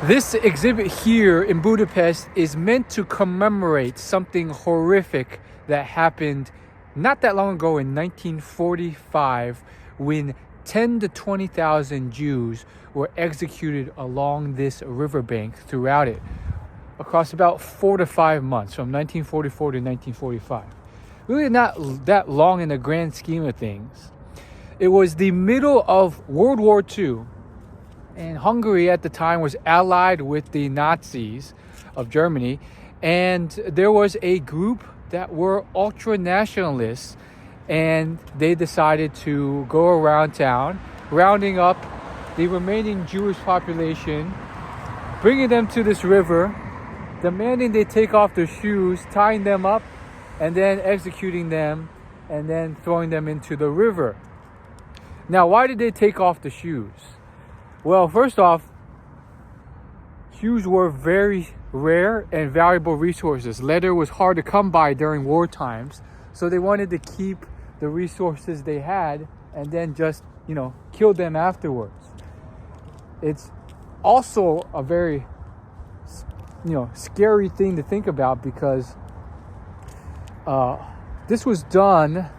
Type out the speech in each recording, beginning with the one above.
This exhibit here in Budapest is meant to commemorate something horrific that happened not that long ago in 1945 when 10 to 20,000 Jews were executed along this riverbank throughout it across about 4 to 5 months from 1944 to 1945. Really not that long in the grand scheme of things. It was the middle of World War II. And Hungary at the time was allied with the Nazis of Germany. And there was a group that were ultra-nationalists. And they decided to go around town, rounding up the remaining Jewish population, bringing them to this river, demanding they take off their shoes, tying them up, and then executing them, and then throwing them into the river. Now, why did they take off the shoes? Well, first off, shoes were very rare and valuable resources. Leather was hard to come by during war times, so they wanted to keep the resources they had and then just, kill them afterwards. It's also a very, scary thing to think about because this was done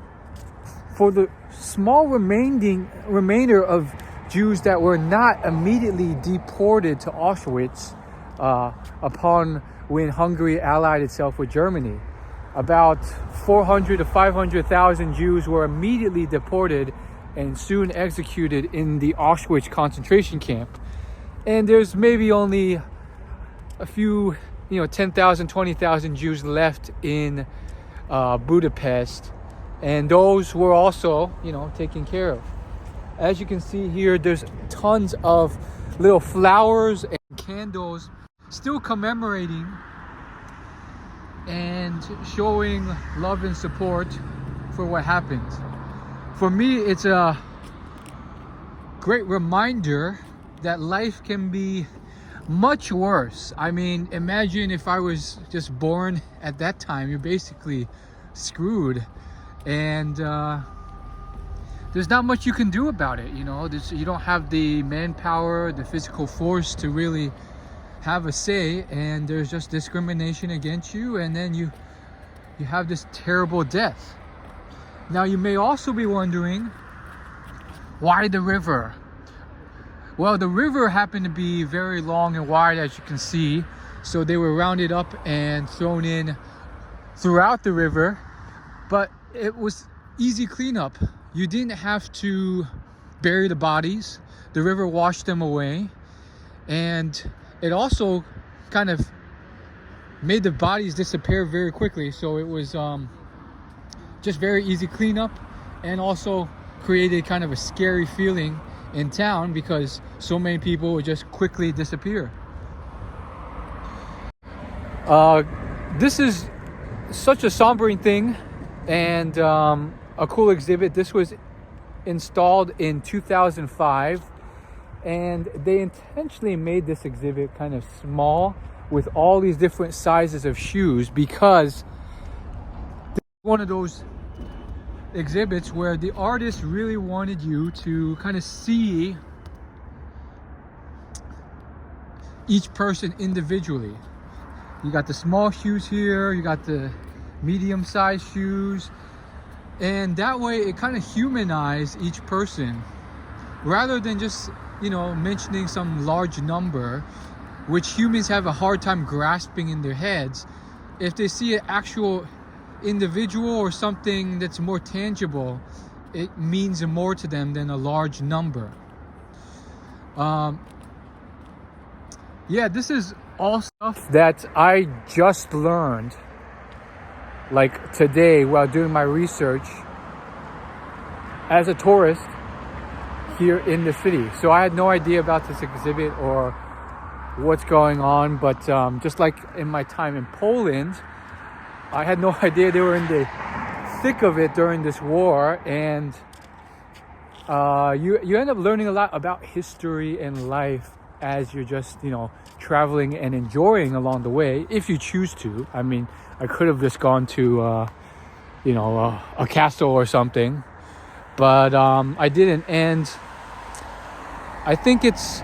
for the small remainder of Jews that were not immediately deported to Auschwitz upon when Hungary allied itself with Germany. About 400 to 500,000 Jews were immediately deported and soon executed in the Auschwitz concentration camp. And there's maybe only a few, 10,000, 20,000 Jews left in Budapest. And those were also, taken care of. As you can see here, there's tons of little flowers and candles still commemorating and showing love and support for what happened. For me, it's a great reminder that life can be much worse. I mean, imagine if I was just born at that time, you're basically screwed. And there's not much you can do about it, you don't have the manpower, the physical force to really have a say, and there's just discrimination against you, and then you have this terrible death. Now, you may also be wondering, why the river? Well, the river happened to be very long and wide, as you can see, so they were rounded up and thrown in throughout the river, but it was easy cleanup. You didn't have to bury the bodies. The river washed them away. And it also kind of made the bodies disappear very quickly. So it was just very easy cleanup, and also created kind of a scary feeling in town because so many people would just quickly disappear. This is such a sombering thing and a cool exhibit. This was installed in 2005, and they intentionally made this exhibit kind of small with all these different sizes of shoes because this is one of those exhibits where the artist really wanted you to kind of see each person individually. You got the small shoes here, you got the medium-sized shoes, and that way it kind of humanized each person rather than just mentioning some large number, which humans have a hard time grasping in their heads. If they see an actual individual or something that's more tangible, it means more to them than a large number. This is all stuff that I just learned like today while doing my research as a tourist here in the city. So I had no idea about this exhibit or what's going on, but just like in my time in Poland, I had no idea they were in the thick of it during this war, and you end up learning a lot about history and life as you're just traveling and enjoying along the way, if you choose to. I mean, I could have just gone to a castle or something, but I didn't. And I think it's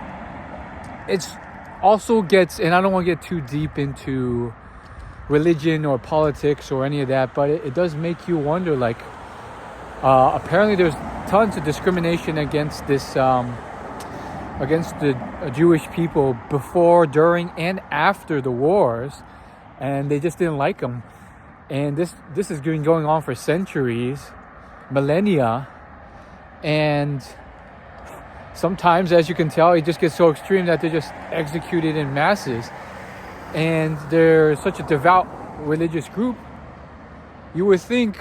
also gets, and I don't want to get too deep into religion or politics or any of that, but it does make you wonder, like, apparently there's tons of discrimination against this, against the Jewish people before, during, and after the wars, and they just didn't like them. And this has been going on for centuries, millennia, and sometimes, as you can tell, it just gets so extreme that they're just executed in masses. And they're such a devout religious group. You would think,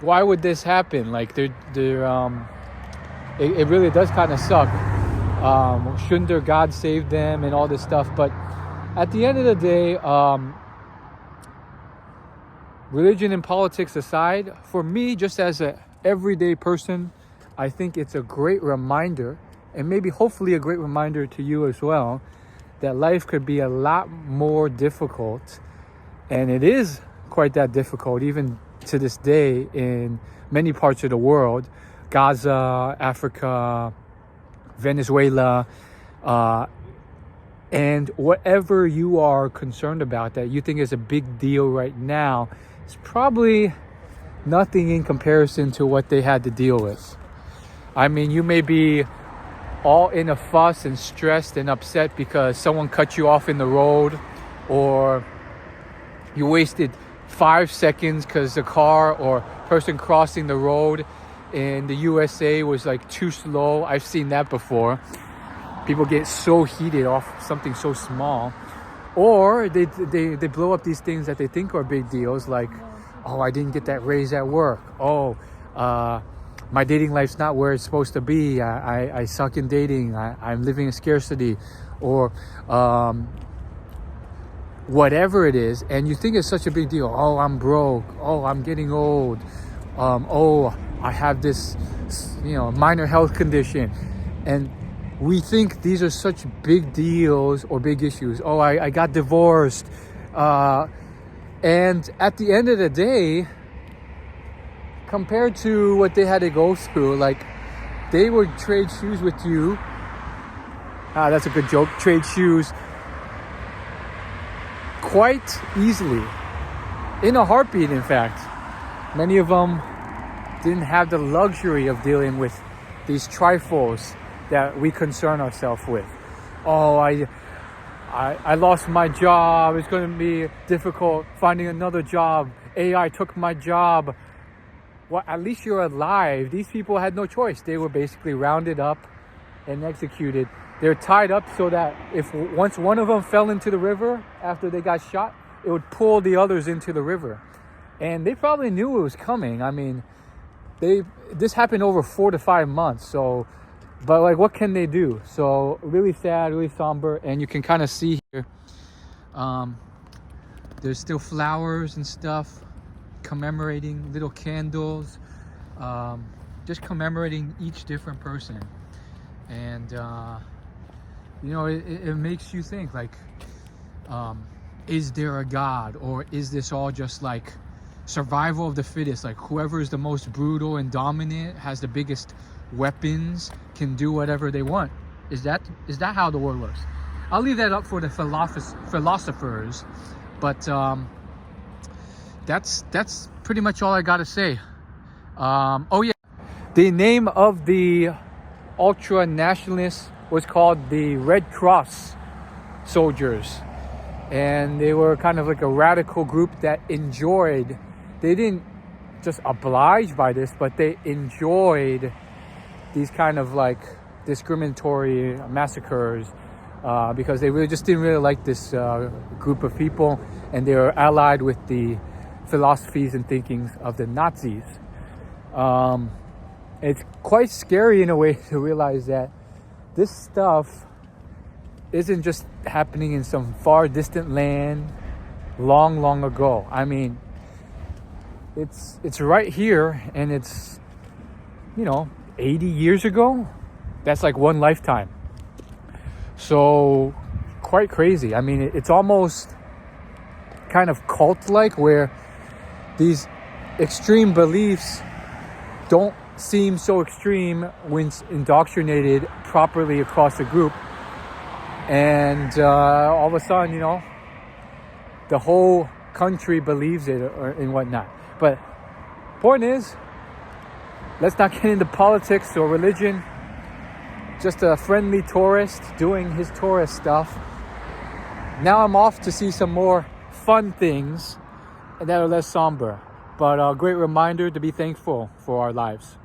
why would this happen? Like, it really does kind of suck. Shouldn't their God save them and all this stuff? But at the end of the day, religion and politics aside, for me, just as an everyday person, I think it's a great reminder, and maybe hopefully a great reminder to you as well, that life could be a lot more difficult. And it is quite that difficult, even to this day, in many parts of the world. Gaza, Africa, Venezuela, and whatever you are concerned about that you think is a big deal right now, it's probably nothing in comparison to what they had to deal with. I mean, you may be all in a fuss and stressed and upset because someone cut you off in the road, or you wasted 5 seconds because the car or person crossing the road in the USA was like too slow. I've seen that before. People get so heated off something so small. Or they blow up these things that they think are big deals, like, oh, I didn't get that raise at work. Oh, my dating life's not where it's supposed to be. I suck in dating. I'm living in scarcity, or whatever it is. And you think it's such a big deal. Oh, I'm broke. Oh, I'm getting old. Oh, I have this, minor health condition. And we think these are such big deals or big issues. Oh, I got divorced. And at the end of the day, compared to what they had to go through, like, they would trade shoes with you. That's a good joke. Trade shoes quite easily. In a heartbeat, in fact. Many of them didn't have the luxury of dealing with these trifles that we concern ourselves with. Oh, I lost my job. It's going to be difficult finding another job. AI took my job. Well, at least you're alive. These people had no choice. They were basically rounded up and executed. They're tied up so that if once one of them fell into the river after they got shot, it would pull the others into the river. And they probably knew it was coming. I mean, this happened over 4 to 5 months. So, but like, what can they do? So really sad, really somber. And you can kind of see here, there's still flowers and stuff, commemorating, little candles, just commemorating each different person. And it makes you think, like, is there a God, or is this all just like survival of the fittest? Like, whoever is the most brutal and dominant, has the biggest weapons, can do whatever they want. Is that how the world works? I'll leave that up for the philosophers, but that's pretty much all I gotta say. Oh yeah, the name of the ultra nationalists was called the Red Cross soldiers, and they were kind of like a radical group that enjoyed, they didn't just oblige by this, but they enjoyed these kind of like discriminatory massacres, because they really just didn't really like this group of people, and they were allied with the philosophies and thinkings of the Nazis. It's quite scary in a way to realize that this stuff isn't just happening in some far distant land long ago. I mean, it's right here, and it's 80 years ago. That's like one lifetime. So quite crazy. I mean, it's almost kind of cult-like, where these extreme beliefs don't seem so extreme when indoctrinated properly across the group. And all of a sudden, the whole country believes it and whatnot. But point is, let's not get into politics or religion. Just a friendly tourist doing his tourist stuff. Now I'm off to see some more fun things that are less somber. But a great reminder to be thankful for our lives.